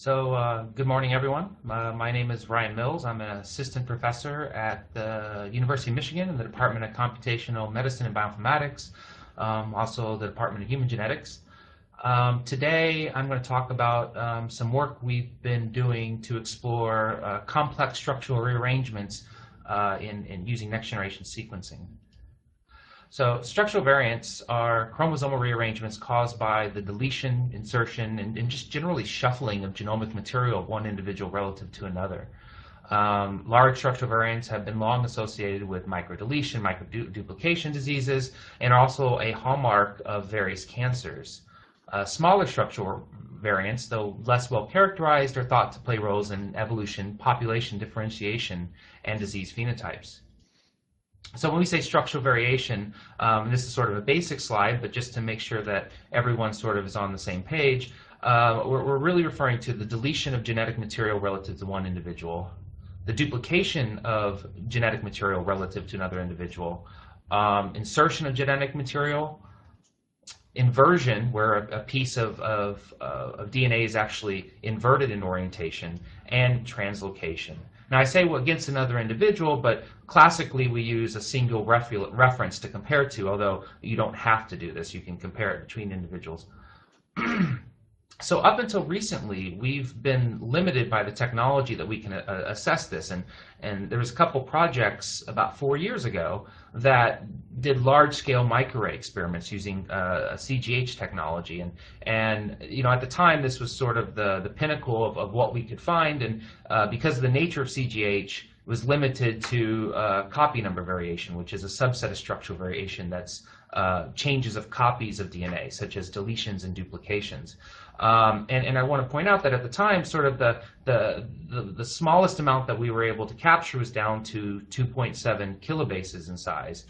Good morning, everyone. My name is Ryan Mills. I'm an assistant professor at the University of Michigan in the Department of Computational Medicine and Bioinformatics, also the Department of Human Genetics. Today, I'm going to talk about some work we've been doing to explore complex structural rearrangements in using next-generation sequencing. So structural variants are chromosomal rearrangements caused by the deletion, insertion, and just generally shuffling of genomic material of one individual relative to another. Large structural variants have been long associated with microdeletion, microduplication diseases, and are also a hallmark of various cancers. Smaller structural variants, though less well characterized, are thought to play roles in evolution, population differentiation, and disease phenotypes. So when we say structural variation, and this is sort of a basic slide, but just to make sure that everyone sort of is on the same page, we're really referring to the deletion of genetic material relative to one individual, the duplication of genetic material relative to another individual, insertion of genetic material, inversion, where a piece of DNA is actually inverted in orientation, and translocation. Now I say against another individual, but classically we use a single reference to compare to, although you don't have to do this. You can compare it between individuals. So up until recently, we've been limited by the technology that we can assess this, and there was a couple projects about 4 years ago that did large-scale microarray experiments using a CGH technology, and you know, at the time this was sort of the pinnacle of what we could find, and because of the nature of CGH, it was limited to copy number variation, which is a subset of structural variation that's changes of copies of DNA, such as deletions and duplications. And I want to point out that at the time, sort of the smallest amount that we were able to capture was down to 2.7 kilobases in size.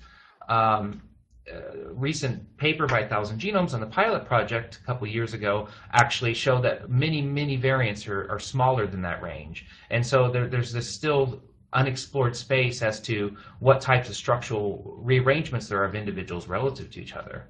Recent paper by 1,000 Genomes on the pilot project a couple years ago actually showed that many variants are smaller than that range. And so there's this still unexplored space as to what types of structural rearrangements there are of individuals relative to each other.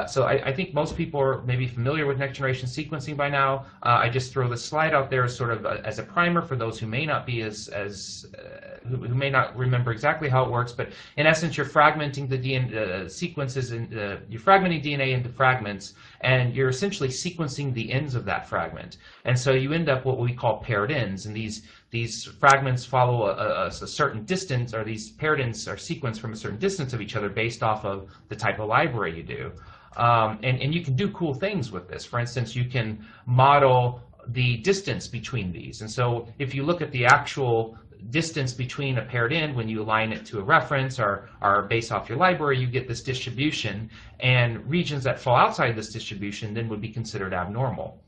So I think most people are maybe familiar with next-generation sequencing by now. I just throw this slide out there sort of as a primer for those who may not be who may not remember exactly how it works. But in essence, you're fragmenting the DNA sequences, and you're fragmenting DNA into fragments, and you're essentially sequencing the ends of that fragment. And so you end up what we call paired ends, and these fragments follow a certain distance, or these paired ends are sequenced from a certain distance of each other based off of the type of library you do. And you can do cool things with this. For instance, you can model the distance between these. And so if you look at the actual distance between a paired end when you align it to a reference or based off your library, you get this distribution, and regions that fall outside this distribution then would be considered abnormal.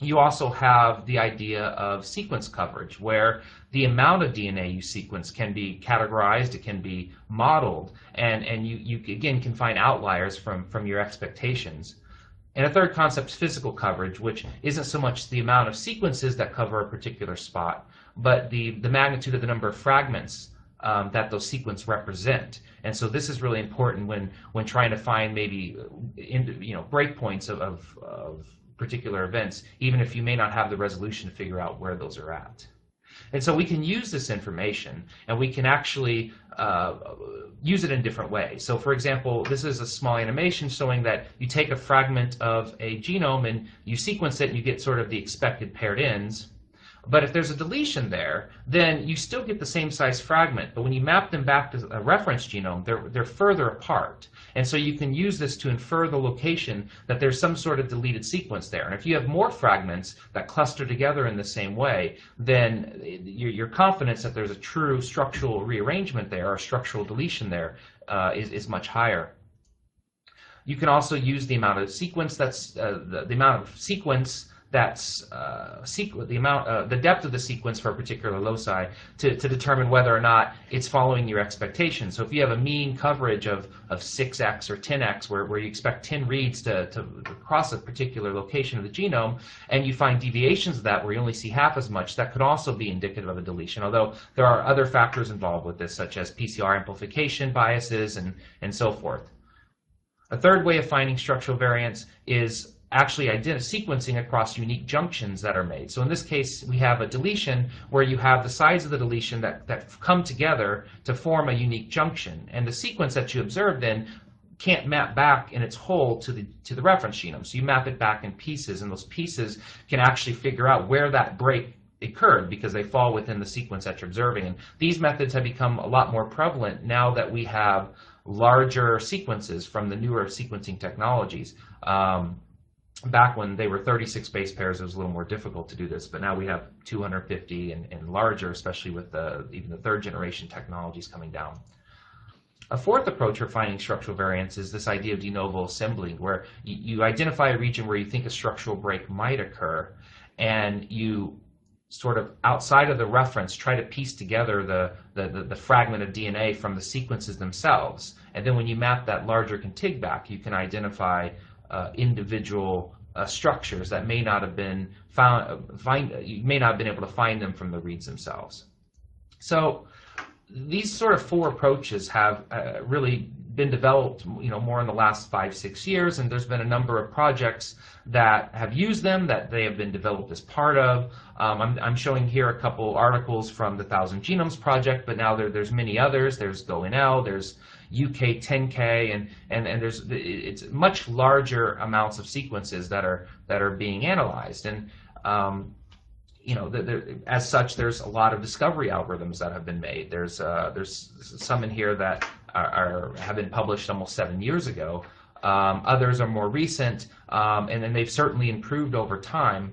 You also have the idea of sequence coverage, where the amount of DNA you sequence can be categorized, it can be modeled, and you again can find outliers from your expectations. And a third concept is physical coverage, which isn't so much the amount of sequences that cover a particular spot, but the magnitude of the number of fragments that those sequences represent. And so this is really important when trying to find maybe breakpoints of particular events, even if you may not have the resolution to figure out where those are at. And so we can use this information, and we can actually use it in different ways. So for example, this is a small animation showing that you take a fragment of a genome and you sequence it, and you get sort of the expected paired ends. But if there's a deletion there, then you still get the same size fragment, but when you map them back to a reference genome, they're further apart. And so you can use this to infer the location that there's some sort of deleted sequence there. And if you have more fragments that cluster together in the same way, then your confidence that there's a true structural rearrangement there, or structural deletion there, is much higher. You can also use the amount of sequence that's the depth of the sequence for a particular loci to determine whether or not it's following your expectations. So if you have a mean coverage of 6x or 10x, where you expect 10 reads to cross a particular location of the genome, and you find deviations of that where you only see half as much, that could also be indicative of a deletion, although there are other factors involved with this, such as PCR amplification biases and so forth. A third way of finding structural variants is actually sequencing across unique junctions that are made. So in this case, we have a deletion where you have the sides of the deletion that come together to form a unique junction. And the sequence that you observe then can't map back in its whole to the reference genome. So you map it back in pieces, and those pieces can actually figure out where that break occurred because they fall within the sequence that you're observing. And these methods have become a lot more prevalent now that we have larger sequences from the newer sequencing technologies. Back when they were 36 base pairs, it was a little more difficult to do this, but now we have 250 and larger, especially with even the third generation technologies coming down. A fourth approach for finding structural variants is this idea of de novo assembling, where you identify a region where you think a structural break might occur, and you sort of outside of the reference try to piece together the fragment of DNA from the sequences themselves. And then when you map that larger contig back, you can identify individual structures that may not have been you may not have been able to find them from the reads themselves. So these sort of four approaches have really been developed, more in the last 5-6 years, and there's been a number of projects that have used them, that they have been developed as part of. I'm showing here a couple articles from the 1,000 Genomes project, but now there's many others. There's GoNL, there's UK 10K, and it's much larger amounts of sequences that are being analyzed. And as such, there's a lot of discovery algorithms that have been made. There's some in here that have been published almost 7 years ago. Others are more recent, and then they've certainly improved over time.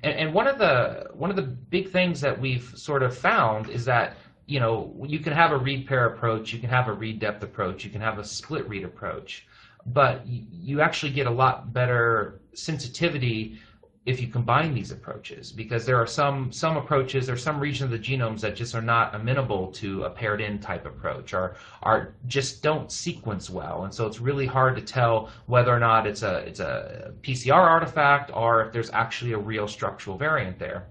And one of the big things that we've sort of found is that you can have a read pair approach, you can have a read depth approach, you can have a split read approach, but you actually get a lot better sensitivity if you combine these approaches, because there are some approaches, there's some regions of the genomes that just are not amenable to a paired in type approach, or just don't sequence well, and so it's really hard to tell whether or not it's a PCR artifact or if there's actually a real structural variant there.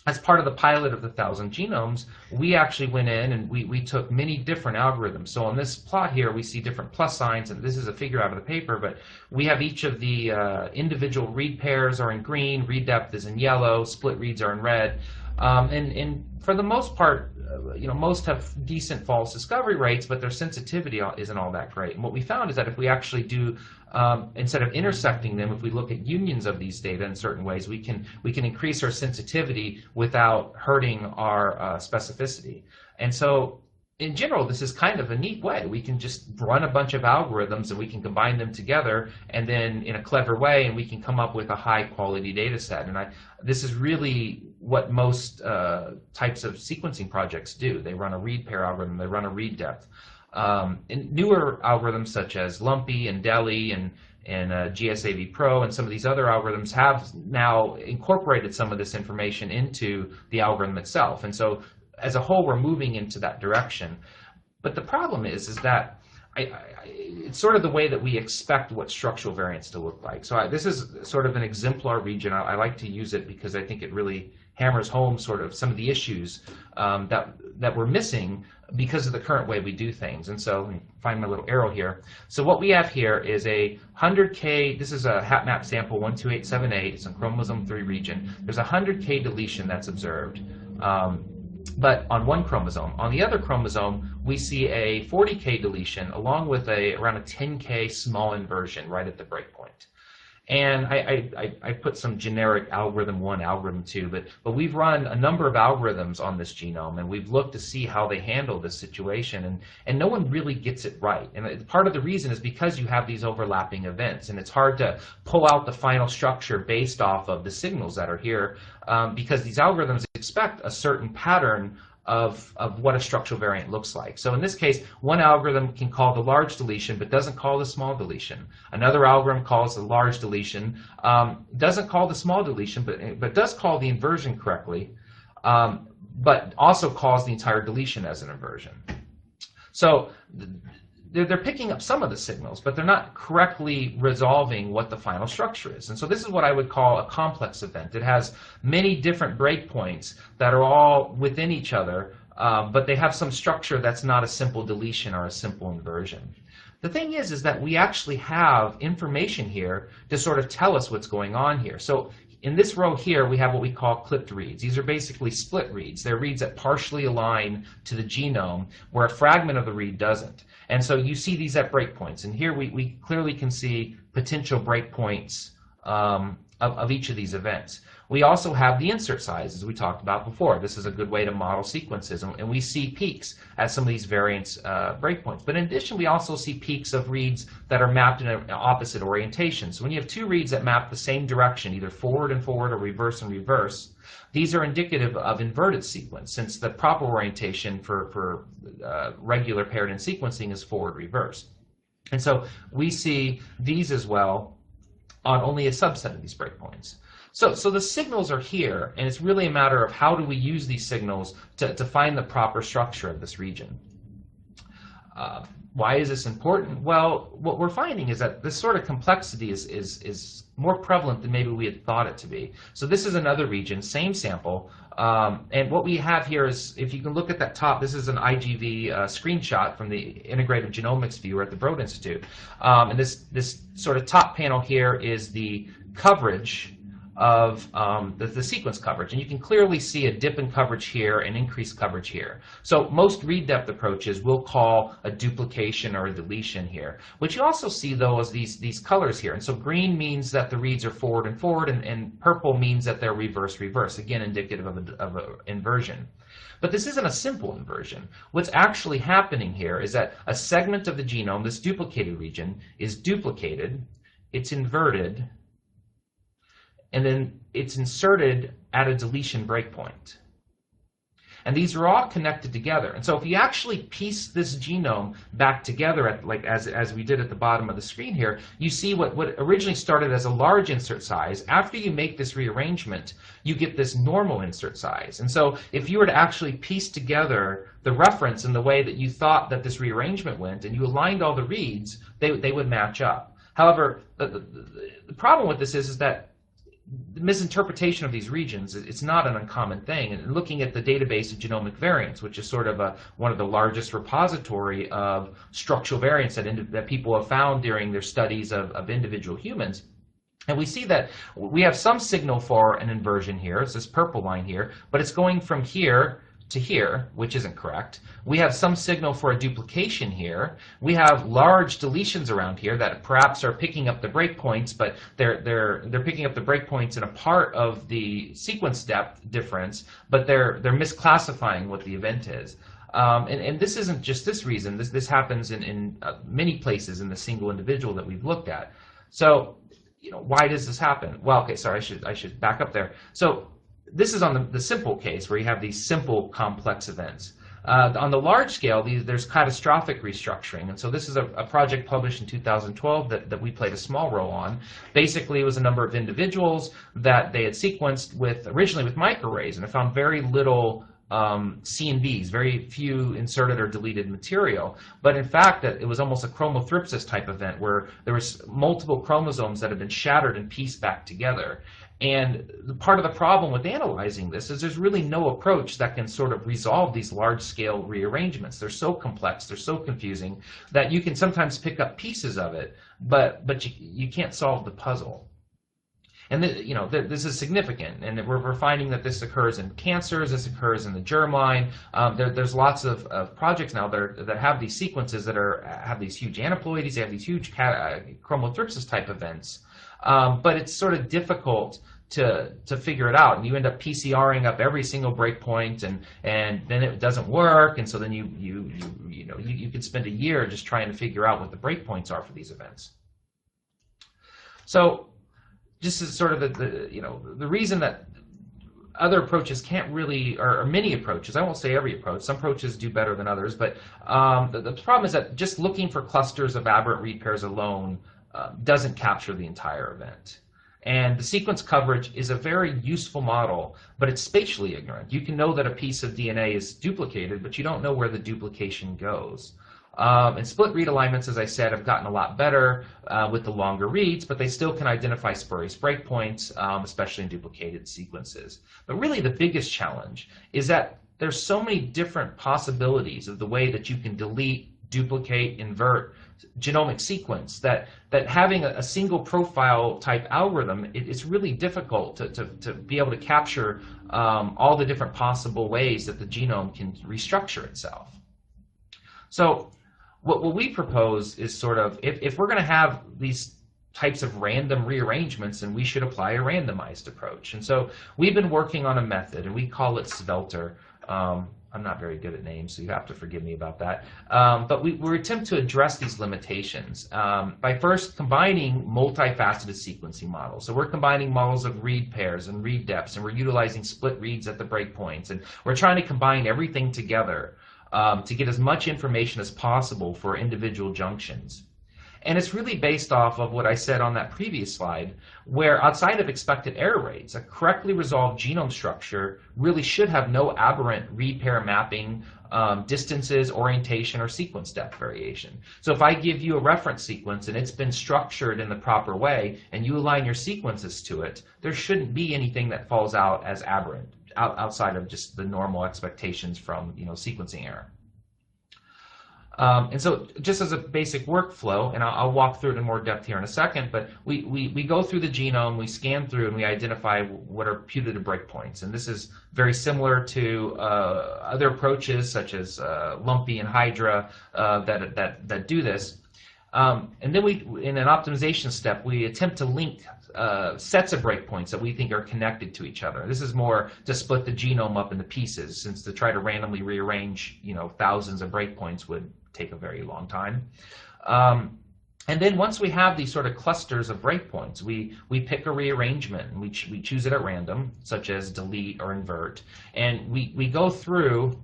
As part of the pilot of the 1,000 Genomes, we actually went in and we took many different algorithms. So on this plot here, we see different plus signs, and this is a figure out of the paper, but we have each of the individual read pairs are in green, read depth is in yellow, split reads are in red. And for the most part, most have decent false discovery rates, but their sensitivity isn't all that great. And what we found is that if we actually do, instead of intersecting them, if we look at unions of these data in certain ways, we can increase our sensitivity without hurting our specificity. And so in general, this is kind of a neat way. We can just run a bunch of algorithms and we can combine them together, and then in a clever way, and we can come up with a high quality data set. And this is really what most types of sequencing projects do. They run a read pair algorithm, they run a read depth. And newer algorithms such as Lumpy and Deli and GSAV Pro and some of these other algorithms have now incorporated some of this information into the algorithm itself. And so as a whole, we're moving into that direction. But the problem is that it's sort of the way that we expect what structural variants to look like. So this is sort of an exemplar region. I like to use it because I think it really hammers home sort of some of the issues that we're missing because of the current way we do things. And so let me find my little arrow here. So what we have here is a 100K, this is a HapMap sample 12878, it's in chromosome 3 region. There's a 100K deletion that's observed, but on one chromosome. On the other chromosome, we see a 40K deletion along with around a 10K small inversion right at the breakpoint. And I put some generic algorithm 1, algorithm 2, but we've run a number of algorithms on this genome, and we've looked to see how they handle this situation, and no one really gets it right. And part of the reason is because you have these overlapping events, and it's hard to pull out the final structure based off of the signals that are here, because these algorithms expect a certain pattern of what a structural variant looks like. So in this case, one algorithm can call the large deletion but doesn't call the small deletion. Another algorithm calls the large deletion, doesn't call the small deletion, but does call the inversion correctly, but also calls the entire deletion as an inversion. So they're picking up some of the signals, but they're not correctly resolving what the final structure is. And so this is what I would call a complex event. It has many different breakpoints that are all within each other, but they have some structure that's not a simple deletion or a simple inversion. The thing is that we actually have information here to sort of tell us what's going on here. So in this row here, we have what we call clipped reads. These are basically split reads. They're reads that partially align to the genome where a fragment of the read doesn't. And so you see these at breakpoints. And here we clearly can see potential breakpoints of each of these events. We also have the insert size, as we talked about before. This is a good way to model sequences, and we see peaks at some of these variance breakpoints. But in addition, we also see peaks of reads that are mapped in an opposite orientation. So when you have two reads that map the same direction, either forward and forward or reverse and reverse, these are indicative of inverted sequence, since the proper orientation for regular paired-end sequencing is forward-reverse. And so we see these as well on only a subset of these breakpoints. So the signals are here, and it's really a matter of how do we use these signals to find the proper structure of this region. Why is this important? Well, what we're finding is that this sort of complexity is more prevalent than maybe we had thought it to be. So this is another region, same sample, and what we have here is, if you can look at that top, this is an IGV screenshot from the Integrative Genomics viewer at the Broad Institute. And this sort of top panel here is the coverage of the sequence coverage, and you can clearly see a dip in coverage here and increased coverage here. So most read depth approaches will call a duplication or a deletion here. What you also see though is these colors here, and so green means that the reads are forward and forward, and purple means that they're reverse reverse, again indicative of an inversion. But this isn't a simple inversion. What's actually happening here is that a segment of the genome, this duplicated region, is duplicated, it's inverted, and then it's inserted at a deletion breakpoint. And these are all connected together. And so if you actually piece this genome back together, as we did at the bottom of the screen here, you see what originally started as a large insert size. After you make this rearrangement, you get this normal insert size. And so if you were to actually piece together the reference in the way that you thought that this rearrangement went, and you aligned all the reads, they would match up. However, the problem with this is that the misinterpretation of these regions, it's not an uncommon thing. And looking at the database of genomic variants, which is sort of one of the largest repository of structural variants that people have found during their studies of individual humans, and we see that we have some signal for an inversion here. It's this purple line here, but it's going from here to here, which isn't correct. We have some signal for a duplication here. We have large deletions around here that perhaps are picking up the breakpoints, but they're picking up the breakpoints in a part of the sequence depth difference, but they're misclassifying what the event is. And this isn't just this reason. This happens in many places in the single individual that we've looked at. So, why does this happen? Well, okay, sorry, I should back up there. So this is on the simple case where you have these simple complex events. On the large scale, there's catastrophic restructuring, and so this is a project published in 2012 that we played a small role on. Basically, it was a number of individuals that they had sequenced originally with microarrays, and it found very little C&Vs, very few inserted or deleted material. But in fact, it was almost a chromothripsis type event where there was multiple chromosomes that had been shattered and pieced back together. And part of the problem with analyzing this is there's really no approach that can sort of resolve these large-scale rearrangements. They're so complex, they're so confusing, that you can sometimes pick up pieces of it, but you can't solve the puzzle. And this is significant, and we're finding that this occurs in cancers, this occurs in the germline. There's lots of projects now that have these sequences that have these huge aneuploidies, they have these huge chromothripsis type events. But it's sort of difficult to figure it out, and you end up PCRing up every single breakpoint, and then it doesn't work, and so then you could spend a year just trying to figure out what the breakpoints are for these events. So just as sort of the reason that other approaches can't really, or many approaches, I won't say every approach, some approaches do better than others, but the problem is that just looking for clusters of aberrant read pairs alone doesn't capture the entire event. And the sequence coverage is a very useful model, but it's spatially ignorant. You can know that a piece of DNA is duplicated, but you don't know where the duplication goes. And split read alignments, as I said, have gotten a lot better with the longer reads, but they still can identify spurious breakpoints, especially in duplicated sequences. But really the biggest challenge is that there's so many different possibilities of the way that you can delete, duplicate, invert genomic sequence, that having a single profile type algorithm, it's really difficult to be able to capture all the different possible ways that the genome can restructure itself. So what we propose is sort of, if we're going to have these types of random rearrangements, and we should apply a randomized approach. And so we've been working on a method, and we call it Selter. I'm not very good at names, so you have to forgive me about that. But we attempt to address these limitations by first combining multifaceted sequencing models. So we're combining models of read pairs and read depths, and we're utilizing split reads at the breakpoints, and we're trying to combine everything together to get as much information as possible for individual junctions. And it's really based off of what I said on that previous slide, where outside of expected error rates, a correctly resolved genome structure really should have no aberrant read pair mapping, distances, orientation, or sequence depth variation. So if I give you a reference sequence and it's been structured in the proper way, and you align your sequences to it, there shouldn't be anything that falls out as aberrant, outside of just the normal expectations from sequencing error. And so just as a basic workflow, and I'll walk through it in more depth here in a second, but we go through the genome, we scan through, and we identify what are putative breakpoints. And this is very similar to other approaches such as Lumpy and Hydra that do this. And then in an optimization step, we attempt to link sets of breakpoints that we think are connected to each other. This is more to split the genome up into pieces, since to try to randomly rearrange thousands of breakpoints would take a very long time. And then once we have these sort of clusters of breakpoints, we pick a rearrangement, and we choose it at random, such as delete or invert, and we go through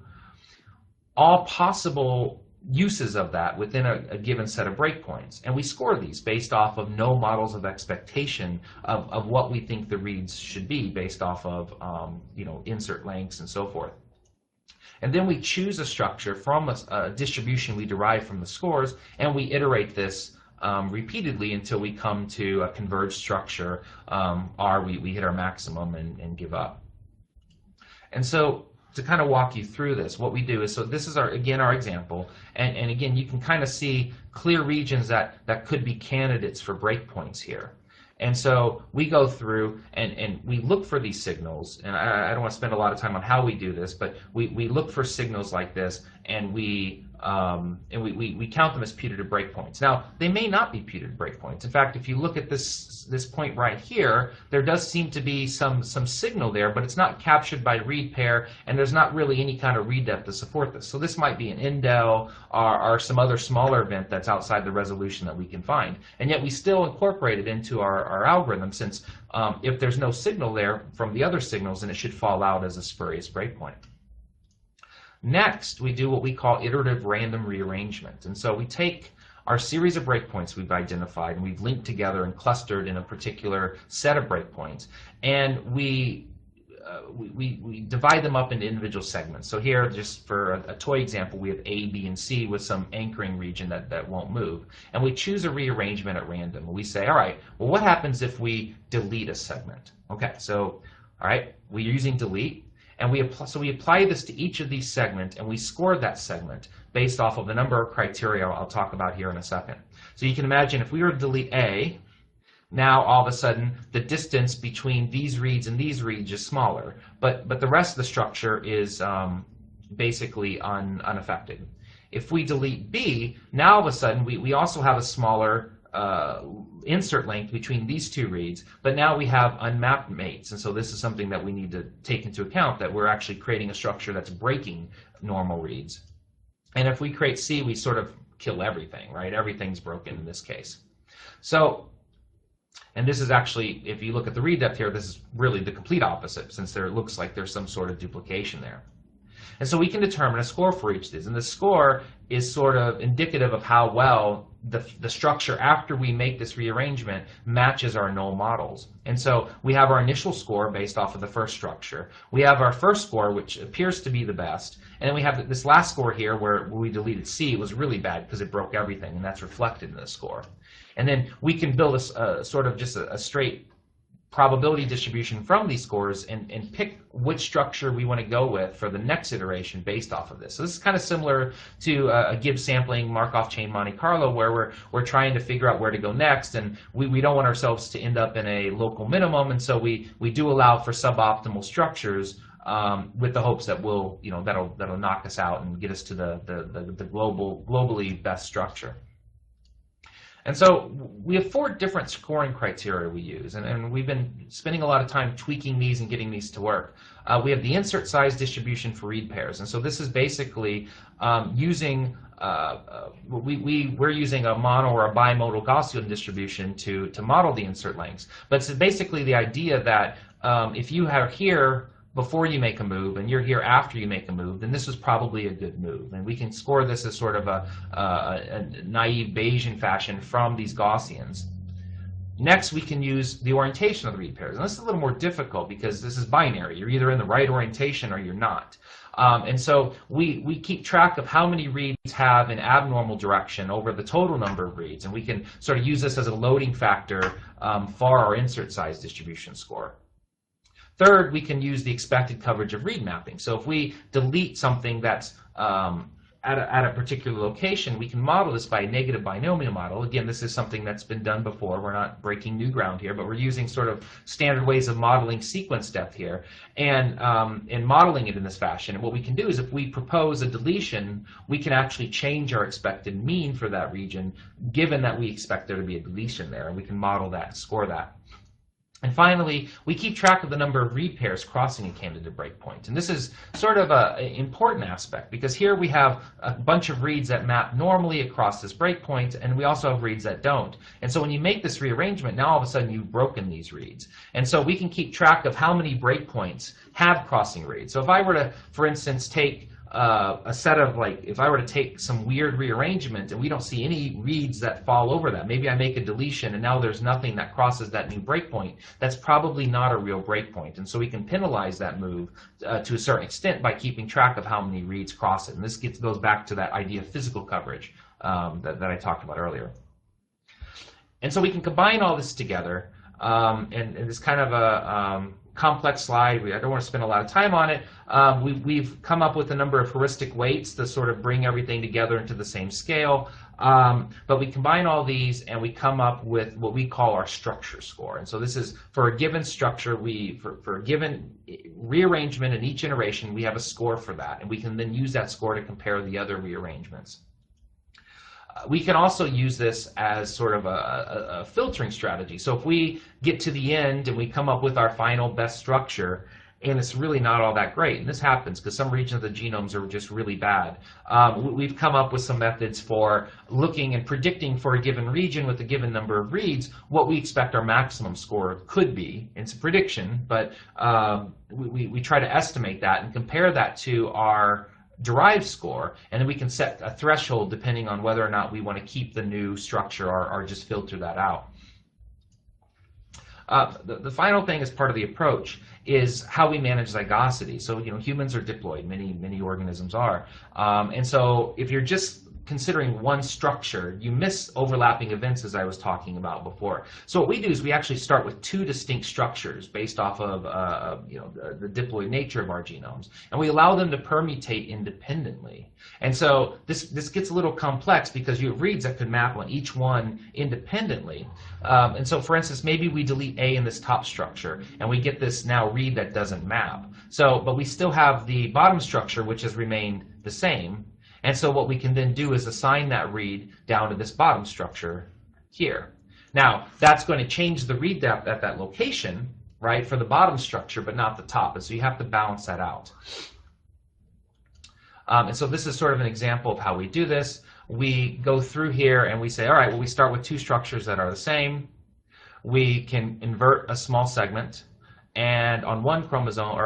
all possible uses of that within a given set of breakpoints, and we score these based off of no models of expectation of what we think the reads should be based off of insert lengths and so forth. And then we choose a structure from a distribution we derive from the scores, and we iterate this repeatedly until we come to a converged structure, or we hit our maximum and give up. And so to kind of walk you through this, what we do is, so this is our example, and again, you can kind of see clear regions that could be candidates for breakpoints here. And so we go through and we look for these signals, and I don't want to spend a lot of time on how we do this, but we look for signals like this, and we count them as putative breakpoints. Now, they may not be putative breakpoints. In fact, if you look at this point right here, there does seem to be some signal there, but it's not captured by read pair, and there's not really any kind of read depth to support this. So this might be an indel or some other smaller event that's outside the resolution that we can find. And yet we still incorporate it into our algorithm, since if there's no signal there from the other signals, then it should fall out as a spurious breakpoint. Next, we do what we call iterative random rearrangement. And so we take our series of breakpoints we've identified, and we've linked together and clustered in a particular set of breakpoints, and we divide them up into individual segments. So here, just for a toy example, we have A, B, and C with some anchoring region that won't move. And we choose a rearrangement at random. We say, all right, well, what happens if we delete a segment? Okay, so, all right, we're using delete. And we apply this to each of these segments, and we score that segment based off of a number of criteria I'll talk about here in a second. So you can imagine if we were to delete A, now all of a sudden the distance between these reads and these reads is smaller, but the rest of the structure is basically unaffected. If we delete B, now all of a sudden we also have a smaller insert length between these two reads, but now we have unmapped mates, and so this is something that we need to take into account, that we're actually creating a structure that's breaking normal reads. And if we create C, we sort of kill everything, right? Everything's broken in this case. So, and this is actually, if you look at the read depth here, this is really the complete opposite, since it looks like there's some sort of duplication there. And so we can determine a score for each of these, and the score is sort of indicative of how well the structure after we make this rearrangement matches our null models. And so we have our initial score based off of the first structure. We have our first score, which appears to be the best, and then we have this last score here where we deleted C. It was really bad because it broke everything, and that's reflected in the score. And then we can build a sort of just a straight probability distribution from these scores and pick which structure we want to go with for the next iteration based off of this. So this is kind of similar to a Gibbs sampling Markov chain Monte Carlo, where we're trying to figure out where to go next, and we don't want ourselves to end up in a local minimum, and so we do allow for suboptimal structures with the hopes that that'll knock us out and get us to the globally best structure. And so we have 4 different scoring criteria we use, and we've been spending a lot of time tweaking these and getting these to work. We have the insert size distribution for read pairs, and so this is basically using we're using a mono or a bimodal Gaussian distribution to model the insert lengths. But it's basically the idea that if you are here before you make a move and you're here after you make a move, then this is probably a good move. And we can score this as sort of a naive Bayesian fashion from these Gaussians. Next, we can use the orientation of the read pairs. And this is a little more difficult because this is binary. You're either in the right orientation or you're not. And so we keep track of how many reads have an abnormal direction over the total number of reads. And we can sort of use this as a loading factor for our insert size distribution score. Third, we can use the expected coverage of read mapping. So if we delete something that's at a particular location, we can model this by a negative binomial model. Again, this is something that's been done before. We're not breaking new ground here, but we're using sort of standard ways of modeling sequence depth here and modeling it in this fashion. And what we can do is if we propose a deletion, we can actually change our expected mean for that region, given that we expect there to be a deletion there, and we can model that and score that. And finally, we keep track of the number of read pairs crossing a candidate breakpoint. And this is sort of an important aspect because here we have a bunch of reads that map normally across this breakpoint, and we also have reads that don't. And so when you make this rearrangement, now all of a sudden you've broken these reads. And so we can keep track of how many breakpoints have crossing reads. So if I were to, for instance, take a set of, if I were to take some weird rearrangement and we don't see any reads that fall over that, maybe I make a deletion and now there's nothing that crosses that new breakpoint, that's probably not a real breakpoint. And so we can penalize that move to a certain extent by keeping track of how many reads cross it. And this goes back to that idea of physical coverage that I talked about earlier. And so we can combine all this together, and it's kind of a complex slide. I don't want to spend a lot of time on it. We've come up with a number of heuristic weights to sort of bring everything together into the same scale. But we combine all these and we come up with what we call our structure score. And so this is for a given structure, for a given rearrangement in each iteration, we have a score for that. And we can then use that score to compare the other rearrangements. We can also use this as sort of a filtering strategy. So if we get to the end and we come up with our final best structure, and it's really not all that great, and this happens because some regions of the genomes are just really bad, we've come up with some methods for looking and predicting for a given region with a given number of reads what we expect our maximum score could be. It's a prediction, but we try to estimate that and compare that to our derived score, and then we can set a threshold depending on whether or not we want to keep the new structure or just filter that out. The final thing as part of the approach is how we manage zygosity. So humans are diploid, many organisms are, and so if you're just considering one structure, you miss overlapping events, as I was talking about before. So what we do is we actually start with 2 distinct structures based off of the diploid nature of our genomes, and we allow them to permutate independently. And so this gets a little complex because you have reads that could map on each one independently. And so, for instance, maybe we delete A in this top structure, and we get this now read that doesn't map. So, but we still have the bottom structure, which has remained the same. And so what we can then do is assign that read down to this bottom structure here. Now, that's going to change the read depth at that location, right, for the bottom structure, but not the top. And so you have to balance that out. And so this is sort of an example of how we do this. We go through here and we say, all right, well, we start with 2 structures that are the same. We can invert a small segment, and on one chromosome,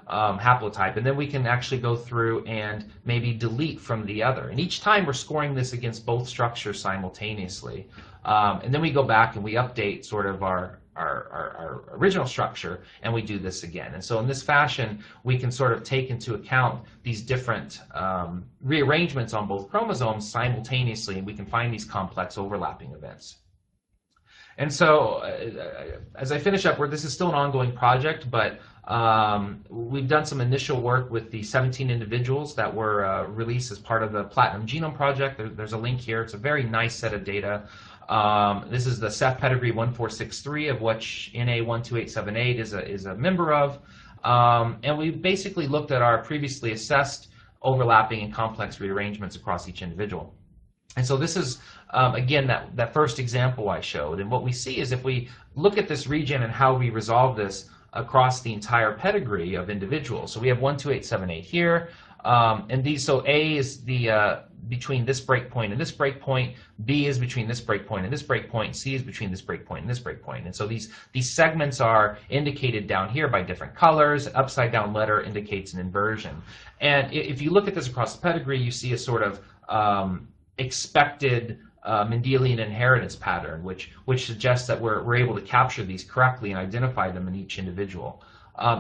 haplotype, and then we can actually go through and maybe delete from the other. And each time we're scoring this against both structures simultaneously. And then we go back and we update sort of our original structure, and we do this again. And so in this fashion, we can sort of take into account these different rearrangements on both chromosomes simultaneously, and we can find these complex overlapping events. And so, as I finish up, this is still an ongoing project, but we've done some initial work with the 17 individuals that were released as part of the Platinum Genome Project. There's a link here. It's a very nice set of data. This is the CEPH Pedigree 1463, of which NA12878 is a member of. And we basically looked at our previously assessed overlapping and complex rearrangements across each individual. And so this is, again, that first example I showed. And what we see is if we look at this region and how we resolve this across the entire pedigree of individuals. So we have 12878 here. And these, so A is the between this breakpoint and this breakpoint, B is between this breakpoint and this breakpoint, C is between this breakpoint and this breakpoint. And so these segments are indicated down here by different colors. Upside down letter indicates an inversion. And if you look at this across the pedigree, you see a sort of expected Mendelian inheritance pattern, which suggests that we're able to capture these correctly and identify them in each individual.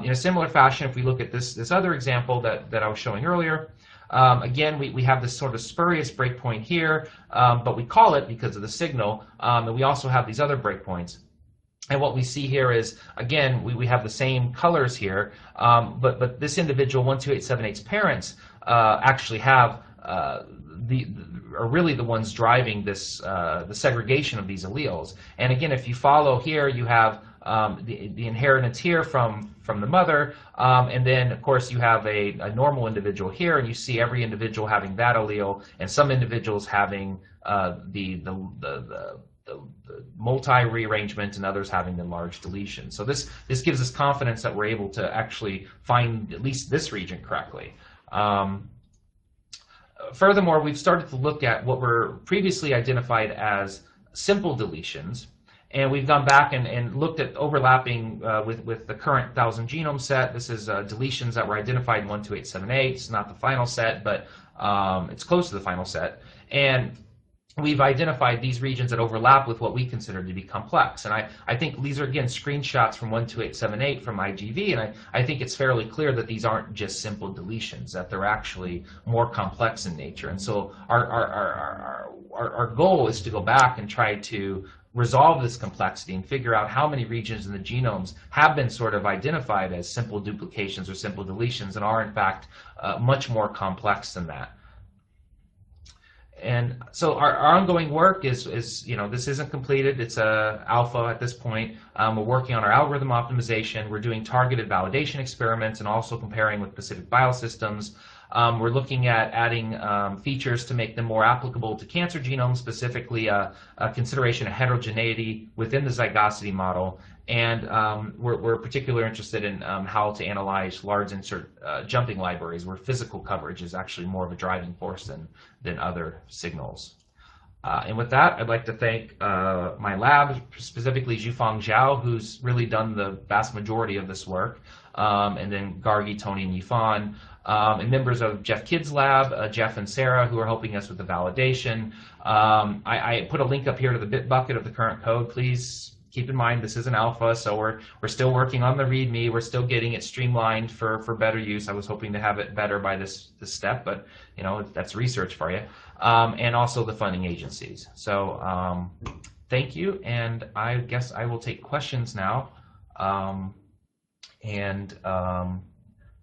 In a similar fashion, if we look at this other example that I was showing earlier, again, we have this sort of spurious breakpoint here, but we call it because of the signal, and we also have these other breakpoints. And what we see here is, again, we have the same colors here, but this individual, 12878's parents, actually have are really the ones driving this the segregation of these alleles. And again, if you follow here, you have the inheritance here from the mother, and then of course you have a normal individual here, and you see every individual having that allele, and some individuals having the multi-rearrangement and others having the large deletion. So this gives us confidence that we're able to actually find at least this region correctly. Furthermore, we've started to look at what were previously identified as simple deletions, and we've gone back and looked at overlapping with the current 1,000 genome set. This is deletions that were identified in 12878. It's not the final set, but it's close to the final set. And we've identified these regions that overlap with what we consider to be complex. And I think these are, again, screenshots from 12878 from IGV, and I think it's fairly clear that these aren't just simple deletions, that they're actually more complex in nature. And so our goal is to go back and try to resolve this complexity and figure out how many regions in the genomes have been sort of identified as simple duplications or simple deletions and are in fact much more complex than that. And so our ongoing work is, you know, this isn't completed. It's alpha at this point. We're working on our algorithm optimization. We're doing targeted validation experiments and also comparing with specific biosystems. We're looking at adding features to make them more applicable to cancer genomes, specifically a consideration of heterogeneity within the zygosity model. And we're particularly interested in how to analyze large insert jumping libraries, where physical coverage is actually more of a driving force than other signals. And with that, I'd like to thank my lab, specifically Zhufang Zhao, who's really done the vast majority of this work, and then Gargi, Tony, and Yifan, and members of Jeff Kidd's lab, Jeff and Sarah, who are helping us with the validation. I put a link up here to the Bitbucket of the current code. Please keep in mind this is an alpha, so we're still working on the README. We're still getting it streamlined for better use. I was hoping to have it better by this step, but you know, that's research for you. And also the funding agencies. So thank you, and I guess I will take questions now.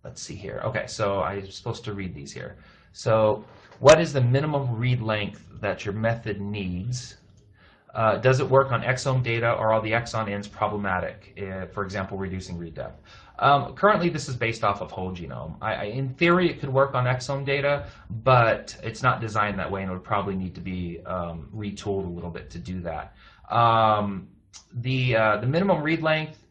Let's see here. Okay, so I'm supposed to read these here. So what is the minimum read length that your method needs? Does it work on exome data, or are the exon ends problematic, for example, reducing read depth? Currently, this is based off of whole genome. In theory, it could work on exome data, but it's not designed that way, and it would probably need to be retooled a little bit to do that. The minimum read length,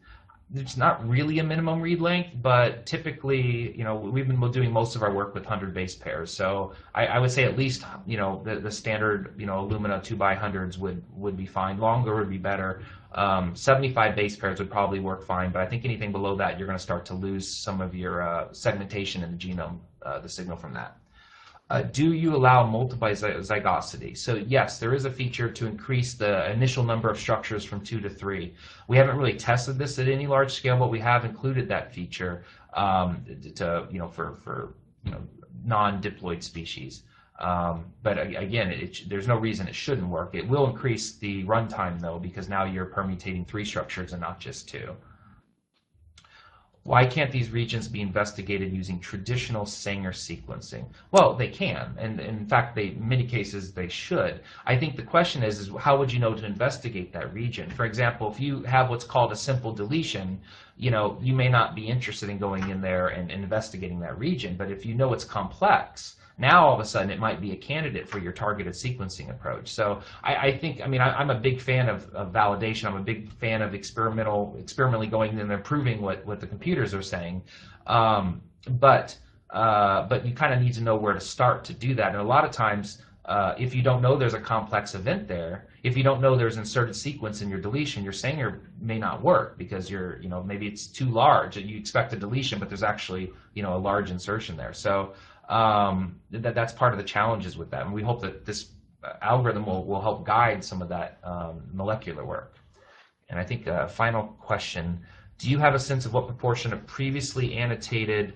there's not really a minimum read length, but typically, you know, we've been doing most of our work with 100 base pairs. So I would say at least, you know, the standard, you know, Illumina 2x100s would be fine. Longer would be better. 75 base pairs would probably work fine, but I think anything below that, you're going to start to lose some of your segmentation in the genome, the signal from that. Do you allow multiple zygosity? So yes, there is a feature to increase the initial number of structures from 2 to 3. We haven't really tested this at any large scale, but we have included that feature to, you know, for you know, non-diploid species. But again, there's no reason it shouldn't work. It will increase the runtime though, because now you're permutating 3 structures and not just 2. Why can't these regions be investigated using traditional Sanger sequencing? Well, they can, and in fact, in many cases, they should. I think the question is how would you know to investigate that region? For example, if you have what's called a simple deletion, you may not be interested in going in there and investigating that region, but if you know it's complex, now all of a sudden it might be a candidate for your targeted sequencing approach. So I think, I'm a big fan of validation. I'm a big fan of experimentally going in and improving what the computers are saying. But you kind of need to know where to start to do that. And a lot of times, if you don't know there's a complex event there, if you don't know there's inserted sequence in your deletion, your Sanger may not work because maybe it's too large. You expect a deletion, but there's actually, a large insertion there. So that's part of the challenges with that, and we hope that this algorithm will help guide some of that molecular work. And I think final question, do you have a sense of what proportion of previously annotated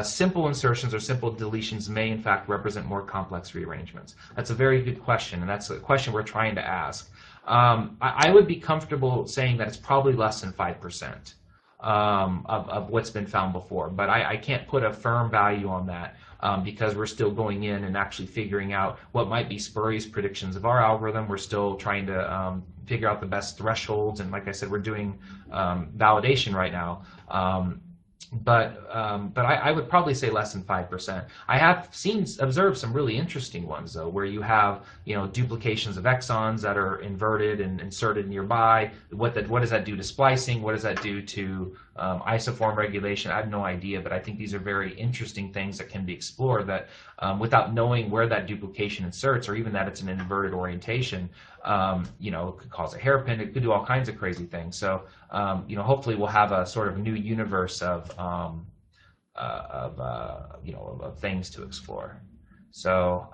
simple insertions or simple deletions may in fact represent more complex rearrangements? That's a very good question, and that's a question we're trying to ask. I would be comfortable saying that it's probably less than 5% of what's been found before, but I can't put a firm value on that because we're still going in and actually figuring out what might be spurious predictions of our algorithm. We're still trying to figure out the best thresholds, and like I said, we're doing validation right now. But I would probably say less than 5%. I have observed some really interesting ones though, where you have duplications of exons that are inverted and inserted nearby. What does that do to splicing? What does that do to isoform regulation? I have no idea, but I think these are very interesting things that can be explored. That without knowing where that duplication inserts, or even that it's an inverted orientation, it could cause a hairpin. It could do all kinds of crazy things. So hopefully we'll have a sort of new universe of things to explore. So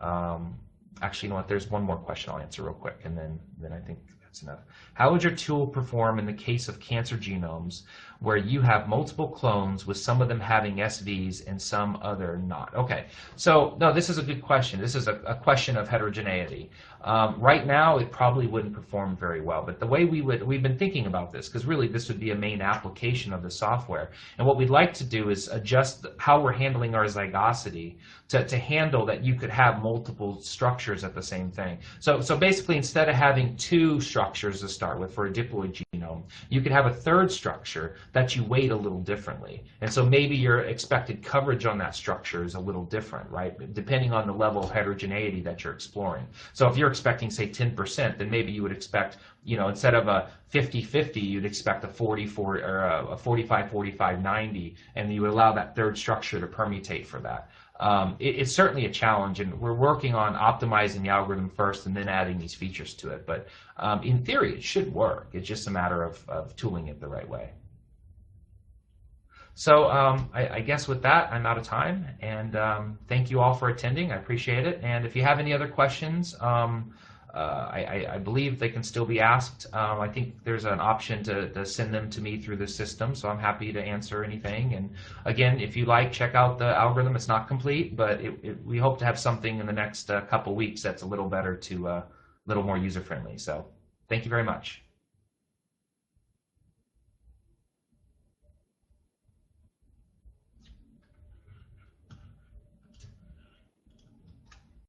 actually, you know what? There's one more question I'll answer real quick, and then I think that's enough. How would your tool perform in the case of cancer genomes where you have multiple clones with some of them having SVs and some other not? Okay, so no, this is a good question. This is a question of heterogeneity. Right now, it probably wouldn't perform very well, but the way we've been thinking about this, because really this would be a main application of the software, and what we'd like to do is adjust how we're handling our zygosity to handle that you could have multiple structures at the same thing. So basically, instead of having 2 structures to start with for a diploid genome, you could have a 3rd structure that you weight a little differently. And so maybe your expected coverage on that structure is a little different, right? Depending on the level of heterogeneity that you're exploring. So if you're expecting, say, 10%, then maybe you would expect, instead of a 50-50, you'd expect a 40-40 or a 45-45-90, and you would allow that 3rd structure to permutate for that. It's certainly a challenge, and we're working on optimizing the algorithm first and then adding these features to it. But in theory, it should work. It's just a matter of tooling it the right way. So I guess with that, I'm out of time, and thank you all for attending. I appreciate it. And if you have any other questions, I believe they can still be asked. I think there's an option to send them to me through the system, so I'm happy to answer anything. And again, if you like, check out the algorithm. It's not complete, but we hope to have something in the next couple weeks that's a little better a little more user-friendly. So thank you very much.